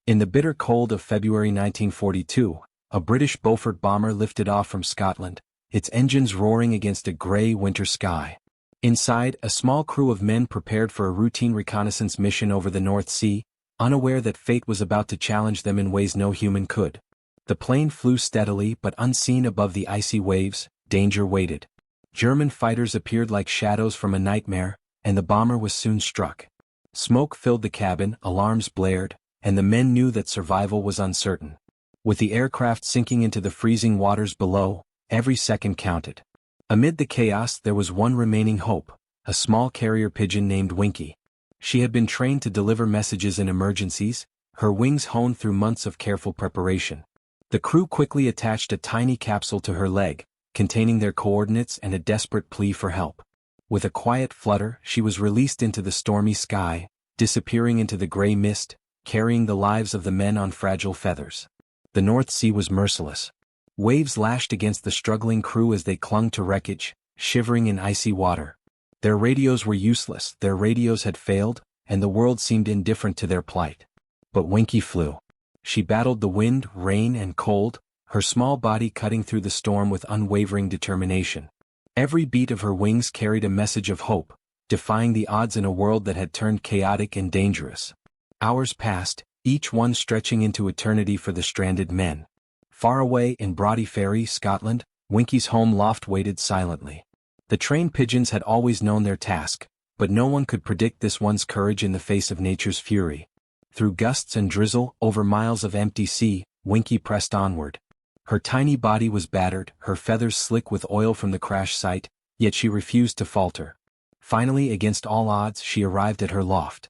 In the bitter cold of February 1942, a British Beaufort bomber lifted off from Scotland, its engines roaring against a grey winter sky. Inside, a small crew of men prepared for a routine reconnaissance mission over the North Sea, unaware that fate was about to challenge them in ways no human could. The plane flew steadily but unseen above the icy waves. Danger waited. German fighters appeared like shadows from a nightmare, and the bomber was soon struck. Smoke filled the cabin, alarms blared, and the men knew that survival was uncertain. With the aircraft sinking into the freezing waters below, every second counted. Amid the chaos there was one remaining hope, a small carrier pigeon named Winkie. She had been trained to deliver messages in emergencies, her wings honed through months of careful preparation. The crew quickly attached a tiny capsule to her leg, containing their coordinates and a desperate plea for help. With a quiet flutter, she was released into the stormy sky, disappearing into the gray mist, carrying the lives of the men on fragile feathers. The North Sea was merciless. Waves lashed against the struggling crew as they clung to wreckage, shivering in icy water. Their radios were useless, their radios had failed, and the world seemed indifferent to their plight. But Winkie flew. She battled the wind, rain, and cold, her small body cutting through the storm with unwavering determination. Every beat of her wings carried a message of hope, defying the odds in a world that had turned chaotic and dangerous. Hours passed, each one stretching into eternity for the stranded men. Far away in Broughty Ferry, Scotland, Winkie's home loft waited silently. The trained pigeons had always known their task, but no one could predict this one's courage in the face of nature's fury. Through gusts and drizzle, over miles of empty sea, Winkie pressed onward. Her tiny body was battered, her feathers slick with oil from the crash site, yet she refused to falter. Finally, against all odds, she arrived at her loft.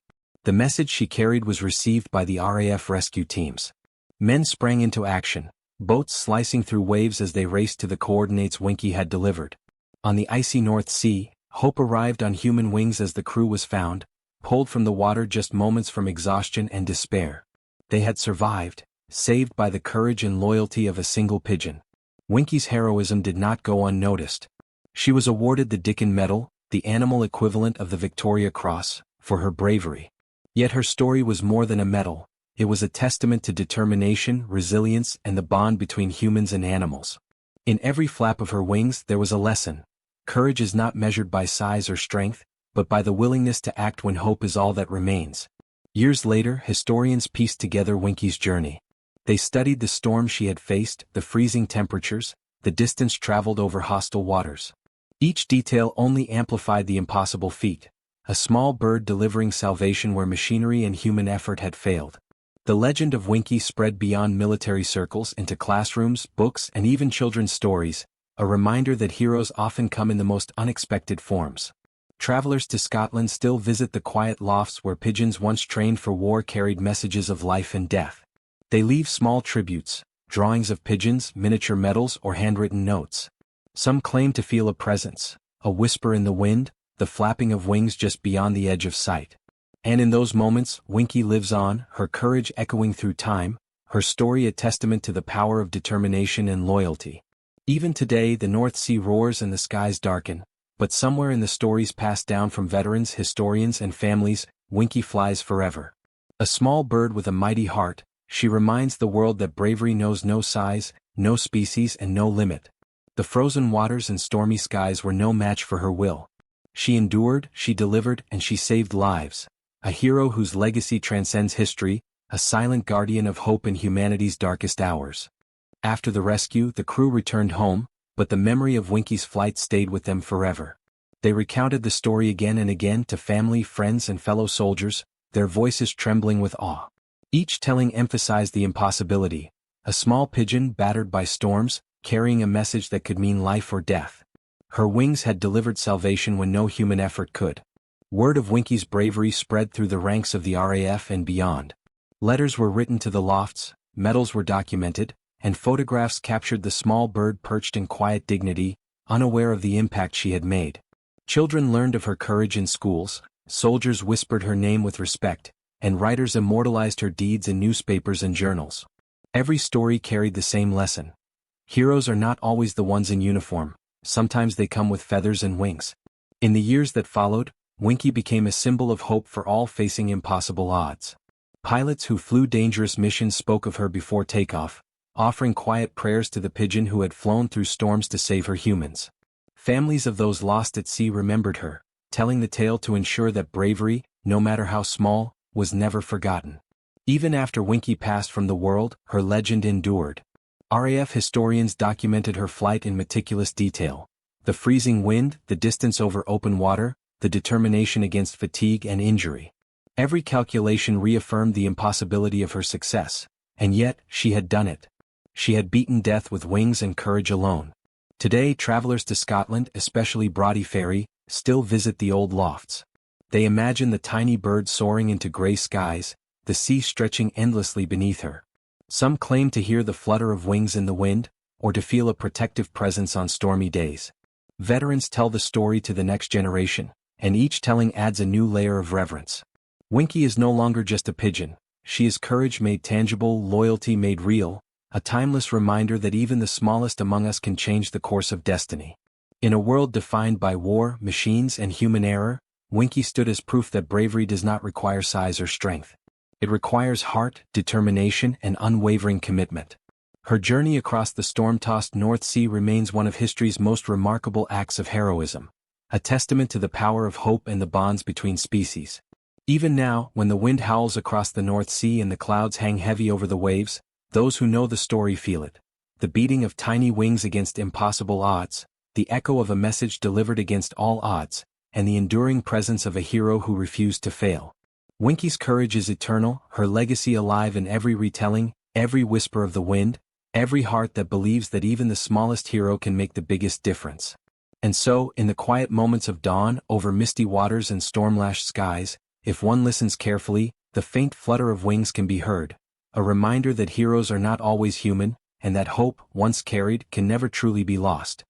The message she carried was received by the RAF rescue teams. Men sprang into action, boats slicing through waves as they raced to the coordinates Winkie had delivered. On the icy North Sea, hope arrived on human wings as the crew was found, pulled from the water just moments from exhaustion and despair. They had survived, saved by the courage and loyalty of a single pigeon. Winkie's heroism did not go unnoticed. She was awarded the Dickin Medal, the animal equivalent of the Victoria Cross, for her bravery. Yet her story was more than a medal. It was a testament to determination, resilience, and the bond between humans and animals. In every flap of her wings there was a lesson. Courage is not measured by size or strength, but by the willingness to act when hope is all that remains. Years later, historians pieced together Winkie's journey. They studied the storms she had faced, the freezing temperatures, the distance traveled over hostile waters. Each detail only amplified the impossible feat, a small bird delivering salvation where machinery and human effort had failed. The legend of Winkie spread beyond military circles into classrooms, books, and even children's stories, a reminder that heroes often come in the most unexpected forms. Travelers to Scotland still visit the quiet lofts where pigeons once trained for war carried messages of life and death. They leave small tributes, drawings of pigeons, miniature medals, or handwritten notes. Some claim to feel a presence, a whisper in the wind, the flapping of wings just beyond the edge of sight. And in those moments, Winkie lives on, her courage echoing through time, her story a testament to the power of determination and loyalty. Even today the North Sea roars and the skies darken, but somewhere in the stories passed down from veterans, historians, and families, Winkie flies forever. A small bird with a mighty heart, she reminds the world that bravery knows no size, no species, and no limit. The frozen waters and stormy skies were no match for her will. She endured, she delivered, and she saved lives. A hero whose legacy transcends history, a silent guardian of hope in humanity's darkest hours. After the rescue, the crew returned home, but the memory of Winkie's flight stayed with them forever. They recounted the story again and again to family, friends, and fellow soldiers, their voices trembling with awe. Each telling emphasized the impossibility, a small pigeon battered by storms, carrying a message that could mean life or death. Her wings had delivered salvation when no human effort could. Word of Winkie's bravery spread through the ranks of the RAF and beyond. Letters were written to the lofts, medals were documented, and photographs captured the small bird perched in quiet dignity, unaware of the impact she had made. Children learned of her courage in schools, soldiers whispered her name with respect, and writers immortalized her deeds in newspapers and journals. Every story carried the same lesson. Heroes are not always the ones in uniform, sometimes they come with feathers and wings. In the years that followed, Winkie became a symbol of hope for all facing impossible odds. Pilots who flew dangerous missions spoke of her before takeoff, offering quiet prayers to the Pigeon who had flown through storms to save her humans. Families of those lost at sea remembered her, telling the tale to ensure that bravery, no matter how small, was never forgotten. Even after Winkie passed from the world, her legend endured. RAF historians documented her flight in meticulous detail. The freezing wind, the distance over open water, the determination against fatigue and injury. Every calculation reaffirmed the impossibility of her success, and yet, she had done it. She had beaten death with wings and courage alone. Today, travelers to Scotland, especially WWII Ferry, still visit the old lofts. They imagine the tiny bird soaring into grey skies, the sea stretching endlessly beneath her. Some claim to hear the flutter of wings in the wind, or to feel a protective presence on stormy days. Veterans tell the story to the next generation, and each telling adds a new layer of reverence. Winkie is no longer just a pigeon, she is courage made tangible, loyalty made real, a timeless reminder that even the smallest among us can change the course of destiny. In a world defined by war, machines, and human error, Winkie stood as proof that bravery does not require size or strength. It requires heart, determination, and unwavering commitment. Her journey across the storm-tossed North Sea remains one of history's most remarkable acts of heroism, a testament to the power of hope and the bonds between species. Even now, when the wind howls across the North Sea and the clouds hang heavy over the waves, those who know the story feel it. The beating of tiny wings against impossible odds, the echo of a message delivered against all odds, and the enduring presence of a hero who refused to fail. Winkie's courage is eternal, her legacy alive in every retelling, every whisper of the wind, every heart that believes that even the smallest hero can make the biggest difference. And so, in the quiet moments of dawn, over misty waters and storm-lashed skies, if one listens carefully, the faint flutter of wings can be heard, a reminder that heroes are not always human, and that hope, once carried, can never truly be lost.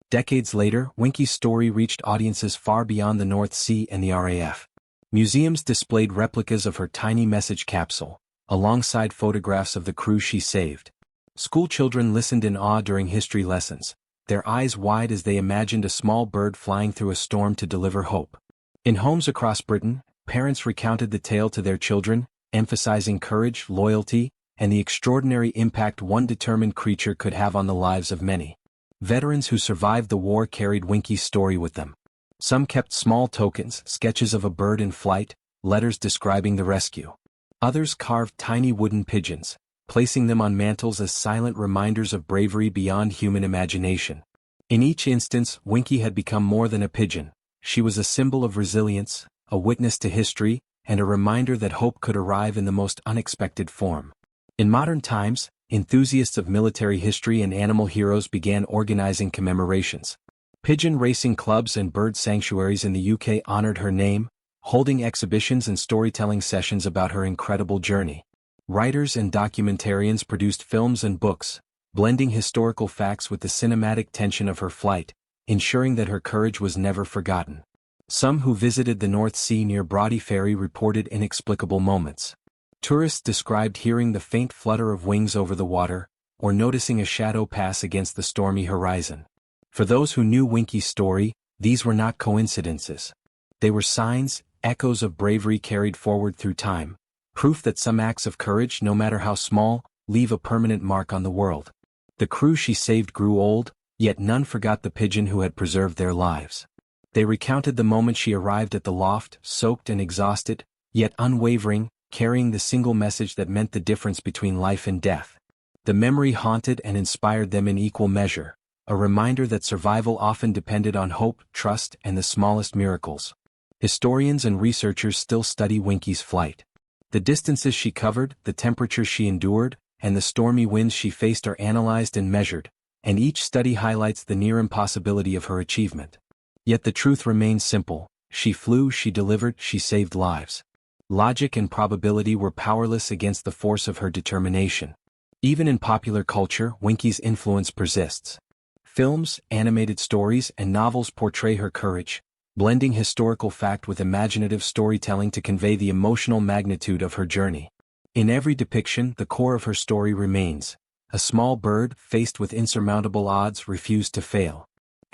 Decades later, Winkie's story reached audiences far beyond the North Sea and the RAF. Museums displayed replicas of her tiny message capsule, alongside photographs of the crew she saved. Schoolchildren listened in awe during history lessons, their eyes wide as they imagined a small bird flying through a storm to deliver hope. In homes across Britain, parents recounted the tale to their children, emphasizing courage, loyalty, and the extraordinary impact one determined creature could have on the lives of many. Veterans who survived the war carried Winkie's story with them. Some kept small tokens, sketches of a bird in flight, letters describing the rescue. Others carved tiny wooden pigeons, placing them on mantles as silent reminders of bravery beyond human imagination. In each instance, Winkie had become more than a pigeon. She was a symbol of resilience, a witness to history, and a reminder that hope could arrive in the most unexpected form. In modern times, enthusiasts of military history and animal heroes began organizing commemorations. Pigeon racing clubs and bird sanctuaries in the UK honored her name, holding exhibitions and storytelling sessions about her incredible journey. Writers and documentarians produced films and books, blending historical facts with the cinematic tension of her flight, ensuring that her courage was never forgotten. Some who visited the North Sea near WWII Ferry reported inexplicable moments. Tourists described hearing the faint flutter of wings over the water, or noticing a shadow pass against the stormy horizon. For those who knew Winkie's story, these were not coincidences. They were signs, echoes of bravery carried forward through time, proof that some acts of courage, no matter how small, leave a permanent mark on the world. The crew she saved grew old, yet none forgot the pigeon who had preserved their lives. They recounted the moment she arrived at the loft, soaked and exhausted, yet unwavering, carrying the single message that meant the difference between life and death. The memory haunted and inspired them in equal measure, a reminder that survival often depended on hope, trust, and the smallest miracles. Historians and researchers still study Winkie's flight. The distances she covered, the temperatures she endured, and the stormy winds she faced are analyzed and measured, and each study highlights the near impossibility of her achievement. Yet the truth remains simple: she flew, she delivered, she saved lives. Logic and probability were powerless against the force of her determination. Even in popular culture, Winkie's influence persists. Films, animated stories, and novels portray her courage, blending historical fact with imaginative storytelling to convey the emotional magnitude of her journey. In every depiction, the core of her story remains: a small bird, faced with insurmountable odds, refused to fail.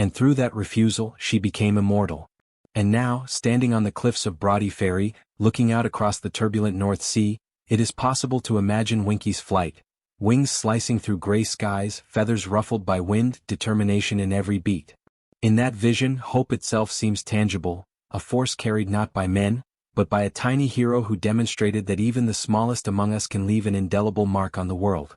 And through that refusal, she became immortal. And now, standing on the cliffs of WWII Ferry, looking out across the turbulent North Sea, It is possible to imagine Winkie's flight, wings slicing through gray skies, feathers ruffled by wind, determination in every beat. In that vision, hope itself seems tangible, a force carried not by men, but by a tiny hero who demonstrated that even the smallest among us can leave an indelible mark on the world.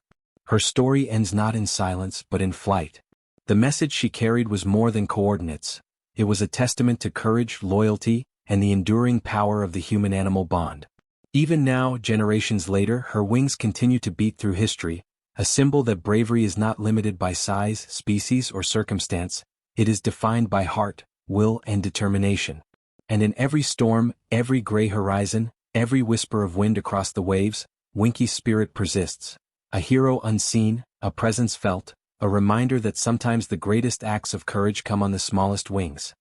Her story ends not in silence but in flight. The message she carried was more than coordinates. It was a testament to courage, loyalty, and the enduring power of the human-animal bond. Even now, generations later, her wings continue to beat through history, a symbol that bravery is not limited by size, species, or circumstance. It is defined by heart, will, and determination. And in every storm, every gray horizon, every whisper of wind across the waves, Winkie's spirit persists. A hero unseen, a presence felt, a reminder that sometimes the greatest acts of courage come on the smallest wings.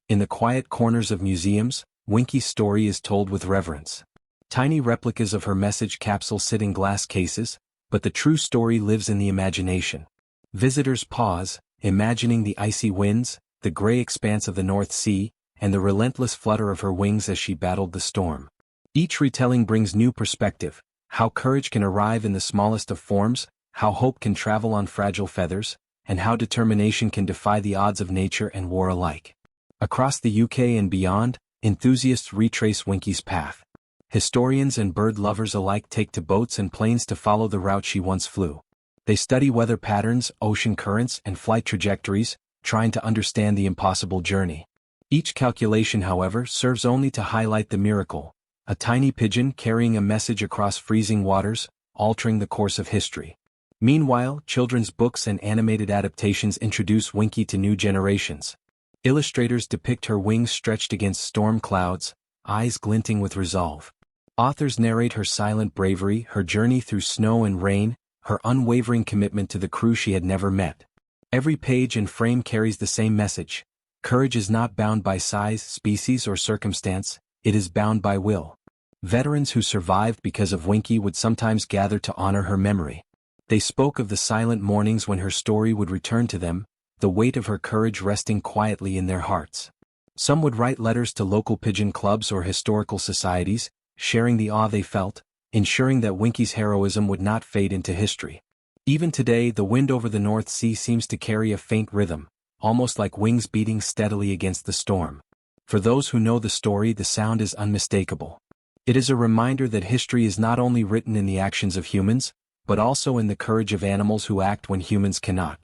In the quiet corners of museums, Winkie's story is told with reverence. Tiny replicas of her message capsule sit in glass cases, but the true story lives in the imagination. Visitors pause, imagining the icy winds, the gray expanse of the North Sea, and the relentless flutter of her wings as she battled the storm. Each retelling brings new perspective, how courage can arrive in the smallest of forms, how hope can travel on fragile feathers, and how determination can defy the odds of nature and war alike. Across the UK and beyond, enthusiasts retrace Winkie's path. Historians and bird lovers alike take to boats and planes to follow the route she once flew. They study weather patterns, ocean currents, and flight trajectories, trying to understand the impossible journey. Each calculation, however, serves only to highlight the miracle, a tiny pigeon carrying a message across freezing waters, altering the course of history. Meanwhile, children's books and animated adaptations introduce Winkie to new generations. Illustrators depict her wings stretched against storm clouds, eyes glinting with resolve. Authors narrate her silent bravery, her journey through snow and rain, her unwavering commitment to the crew she had never met. Every page and frame carries the same message. Courage is not bound by size, species, or circumstance, it is bound by will. Veterans who survived because of Winkie would sometimes gather to honor her memory. They spoke of the silent mornings when her story would return to them, the weight of her courage resting quietly in their hearts. Some would write letters to local pigeon clubs or historical societies, sharing the awe they felt, ensuring that Winkie's heroism would not fade into history. Even today, the wind over the North Sea seems to carry a faint rhythm, almost like wings beating steadily against the storm. For those who know the story, the sound is unmistakable. It is a reminder that history is not only written in the actions of humans, but also in the courage of animals who act when humans cannot.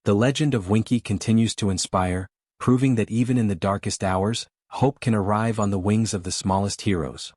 The legend of Winkie continues to inspire, proving that even in the darkest hours, hope can arrive on the wings of the smallest heroes.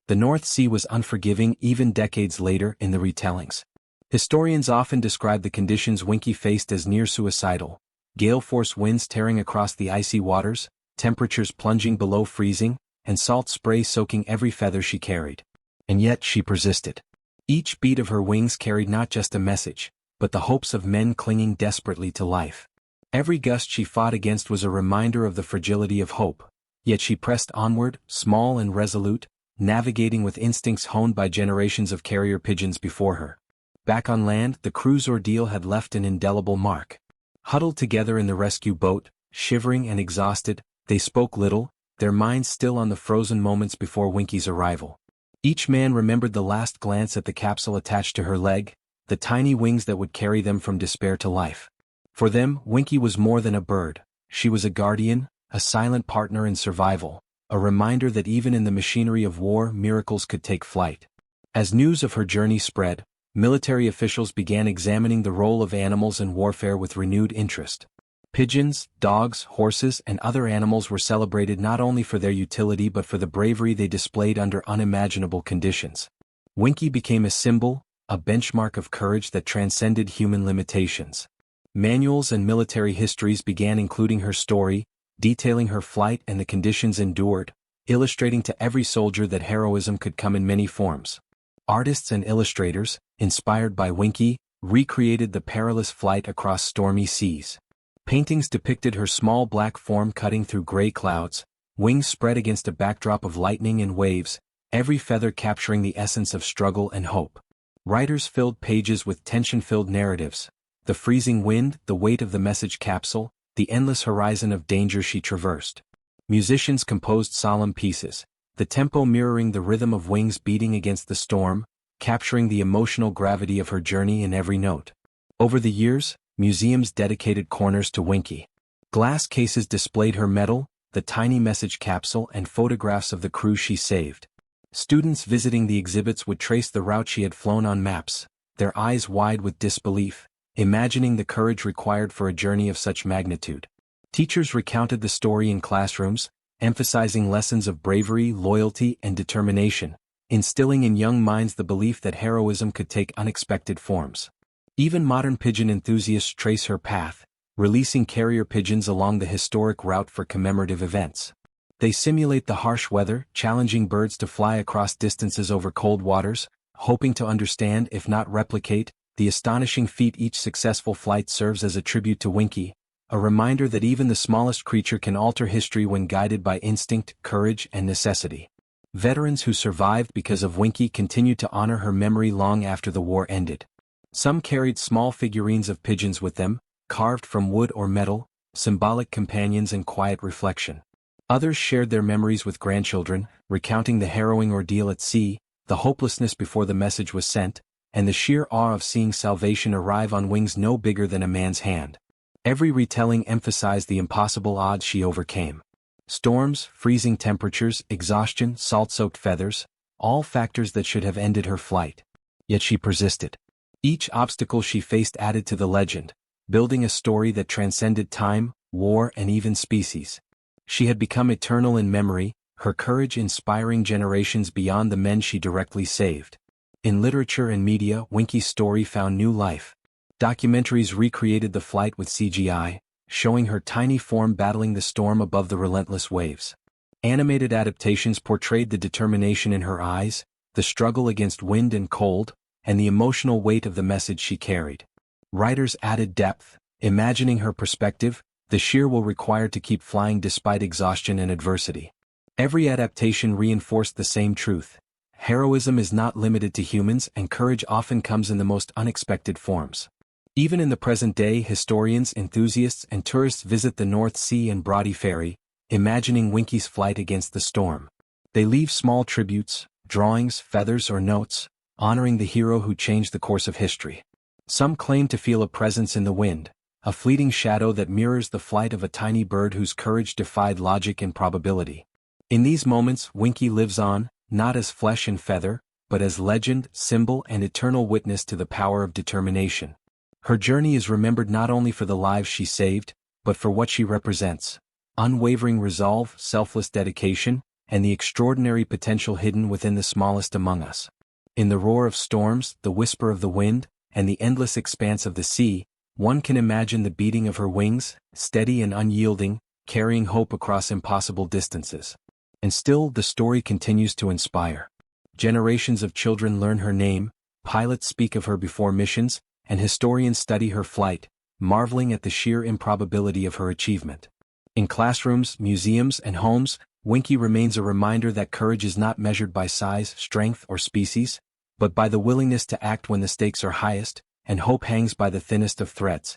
The North Sea was unforgiving even decades later in the retellings. Historians often describe the conditions Winkie faced as near-suicidal, gale-force winds tearing across the icy waters, temperatures plunging below freezing, and salt spray soaking every feather she carried. And yet she persisted. Each beat of her wings carried not just a message, but the hopes of men clinging desperately to life. Every gust she fought against was a reminder of the fragility of hope, yet she pressed onward, small and resolute, navigating with instincts honed by generations of carrier pigeons before her. Back on land, the crew's ordeal had left an indelible mark. Huddled together in the rescue boat, shivering and exhausted, they spoke little, their minds still on the frozen moments before Winkie's arrival. Each man remembered the last glance at the capsule attached to her leg, the tiny wings that would carry them from despair to life. For them, Winkie was more than a bird. She was a guardian, a silent partner in survival, a reminder that even in the machinery of war, miracles could take flight. As news of her journey spread, military officials began examining the role of animals in warfare with renewed interest. Pigeons, dogs, horses, and other animals were celebrated not only for their utility but for the bravery they displayed under unimaginable conditions. Winkie became a symbol, a benchmark of courage that transcended human limitations. Manuals and military histories began including her story, detailing her flight and the conditions endured, illustrating to every soldier that heroism could come in many forms. Artists and illustrators, inspired by Winkie, recreated the perilous flight across stormy seas. Paintings depicted her small black form cutting through gray clouds, wings spread against a backdrop of lightning and waves, every feather capturing the essence of struggle and hope. Writers filled pages with tension-filled narratives, the freezing wind, the weight of the message capsule, the endless horizon of danger she traversed. Musicians composed solemn pieces, the tempo mirroring the rhythm of wings beating against the storm, capturing the emotional gravity of her journey in every note. Over the years, museums dedicated corners to Winkie. Glass cases displayed her medal, the tiny message capsule, and photographs of the crew she saved. Students visiting the exhibits would trace the route she had flown on maps, their eyes wide with disbelief, imagining the courage required for a journey of such magnitude. Teachers recounted the story in classrooms, emphasizing lessons of bravery, loyalty, and determination, instilling in young minds the belief that heroism could take unexpected forms. Even modern pigeon enthusiasts trace her path, releasing carrier pigeons along the historic route for commemorative events. They simulate the harsh weather, challenging birds to fly across distances over cold waters, hoping to understand, if not replicate, the astonishing feat. Each successful flight serves as a tribute to Winkie, a reminder that even the smallest creature can alter history when guided by instinct, courage, and necessity. Veterans who survived because of Winkie continued to honor her memory long after the war ended. Some carried small figurines of pigeons with them, carved from wood or metal, symbolic companions and quiet reflection. Others shared their memories with grandchildren, recounting the harrowing ordeal at sea, the hopelessness before the message was sent, and the sheer awe of seeing salvation arrive on wings no bigger than a man's hand. Every retelling emphasized the impossible odds she overcame. Storms, freezing temperatures, exhaustion, salt-soaked feathers, all factors that should have ended her flight. Yet she persisted. Each obstacle she faced added to the legend, building a story that transcended time, war, and even species. She had become eternal in memory, her courage inspiring generations beyond the men she directly saved. In literature and media, Winkie's story found new life. Documentaries recreated the flight with CGI, showing her tiny form battling the storm above the relentless waves. Animated adaptations portrayed the determination in her eyes, the struggle against wind and cold, and the emotional weight of the message she carried. Writers added depth, imagining her perspective, the sheer will required to keep flying despite exhaustion and adversity. Every adaptation reinforced the same truth. Heroism is not limited to humans, and courage often comes in the most unexpected forms. Even in the present day, historians, enthusiasts, and tourists visit the North Sea and Brodie Ferry, imagining Winkie's flight against the storm. They leave small tributes, drawings, feathers, or notes, honoring the hero who changed the course of history. Some claim to feel a presence in the wind, a fleeting shadow that mirrors the flight of a tiny bird whose courage defied logic and probability. In these moments, Winkie lives on, not as flesh and feather, but as legend, symbol, and eternal witness to the power of determination. Her journey is remembered not only for the lives she saved, but for what she represents: unwavering resolve, selfless dedication, and the extraordinary potential hidden within the smallest among us. In the roar of storms, the whisper of the wind, and the endless expanse of the sea, one can imagine the beating of her wings, steady and unyielding, carrying hope across impossible distances. And still, the story continues to inspire. Generations of children learn her name, pilots speak of her before missions, and historians study her flight, marveling at the sheer improbability of her achievement. In classrooms, museums, and homes, Winkie remains a reminder that courage is not measured by size, strength, or species, but by the willingness to act when the stakes are highest, and hope hangs by the thinnest of threads.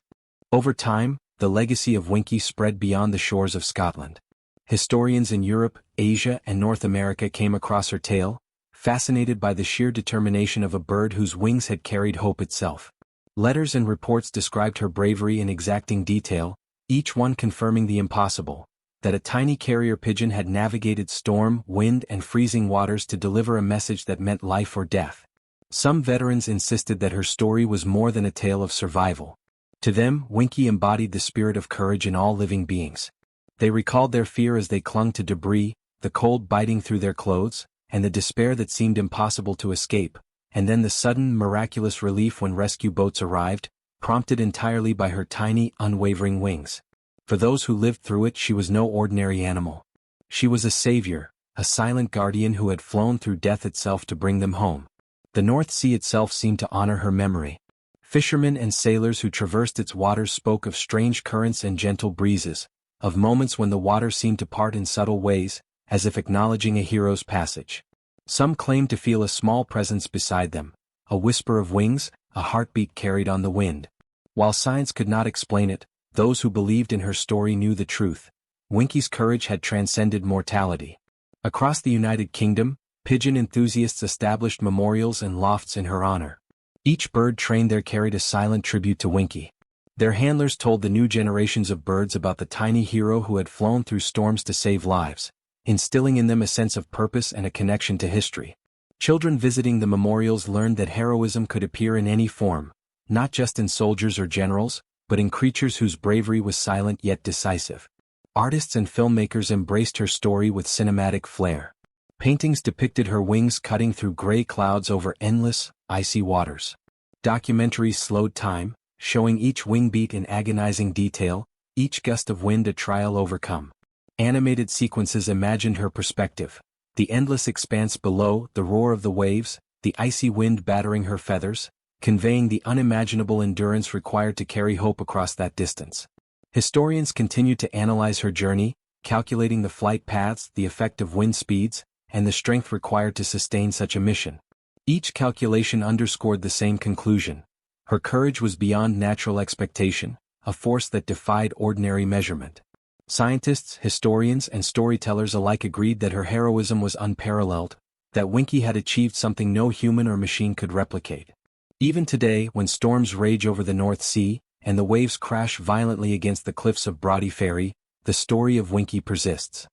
Over time, the legacy of Winkie spread beyond the shores of Scotland. Historians in Europe, Asia, and North America came across her tale, fascinated by the sheer determination of a bird whose wings had carried hope itself. Letters and reports described her bravery in exacting detail, each one confirming the impossible, that a tiny carrier pigeon had navigated storm, wind, and freezing waters to deliver a message that meant life or death. Some veterans insisted that her story was more than a tale of survival. To them, Winkie embodied the spirit of courage in all living beings. They recalled their fear as they clung to debris, the cold biting through their clothes, and the despair that seemed impossible to escape, and then the sudden, miraculous relief when rescue boats arrived, prompted entirely by her tiny, unwavering wings. For those who lived through it, she was no ordinary animal. She was a savior, a silent guardian who had flown through death itself to bring them home. The North Sea itself seemed to honor her memory. Fishermen and sailors who traversed its waters spoke of strange currents and gentle breezes, of moments when the water seemed to part in subtle ways, as if acknowledging a hero's passage. Some claimed to feel a small presence beside them, a whisper of wings, a heartbeat carried on the wind. While science could not explain it, those who believed in her story knew the truth. Winkie's courage had transcended mortality. Across the United Kingdom, Pigeon enthusiasts established memorials and lofts in her honor. Each bird trained there carried a silent tribute to Winkie. Their handlers told the new generations of birds about the tiny hero who had flown through storms to save lives, instilling in them a sense of purpose and a connection to history. Children visiting the memorials learned that heroism could appear in any form, not just in soldiers or generals, but in creatures whose bravery was silent yet decisive. Artists and filmmakers embraced her story with cinematic flair. Paintings depicted her wings cutting through gray clouds over endless, icy waters. Documentaries slowed time, showing each wing beat in agonizing detail, each gust of wind a trial overcome. Animated sequences imagined her perspective, the endless expanse below, the roar of the waves, the icy wind battering her feathers, conveying the unimaginable endurance required to carry hope across that distance. Historians continued to analyze her journey, calculating the flight paths, the effect of wind speeds, and the strength required to sustain such a mission. Each calculation underscored the same conclusion. Her courage was beyond natural expectation, a force that defied ordinary measurement. Scientists, historians, and storytellers alike agreed that her heroism was unparalleled, that Winkie had achieved something no human or machine could replicate. Even today, when storms rage over the North Sea, and the waves crash violently against the cliffs of Brodie Ferry, the story of Winkie persists.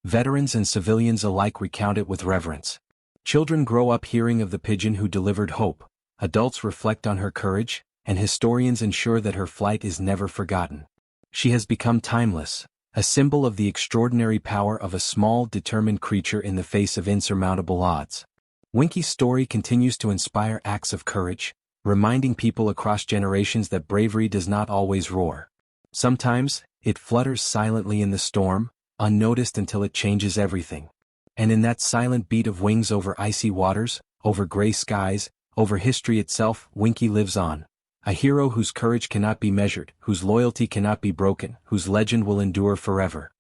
Veterans and civilians alike recount it with reverence. Children grow up hearing of the pigeon who delivered hope, adults reflect on her courage, and historians ensure that her flight is never forgotten. She has become timeless, a symbol of the extraordinary power of a small, determined creature in the face of insurmountable odds. Winkie's story continues to inspire acts of courage, reminding people across generations that bravery does not always roar. Sometimes, it flutters silently in the storm, unnoticed until it changes everything. And in that silent beat of wings over icy waters, over gray skies, over history itself, Winkie lives on. A hero whose courage cannot be measured, whose loyalty cannot be broken, whose legend will endure forever.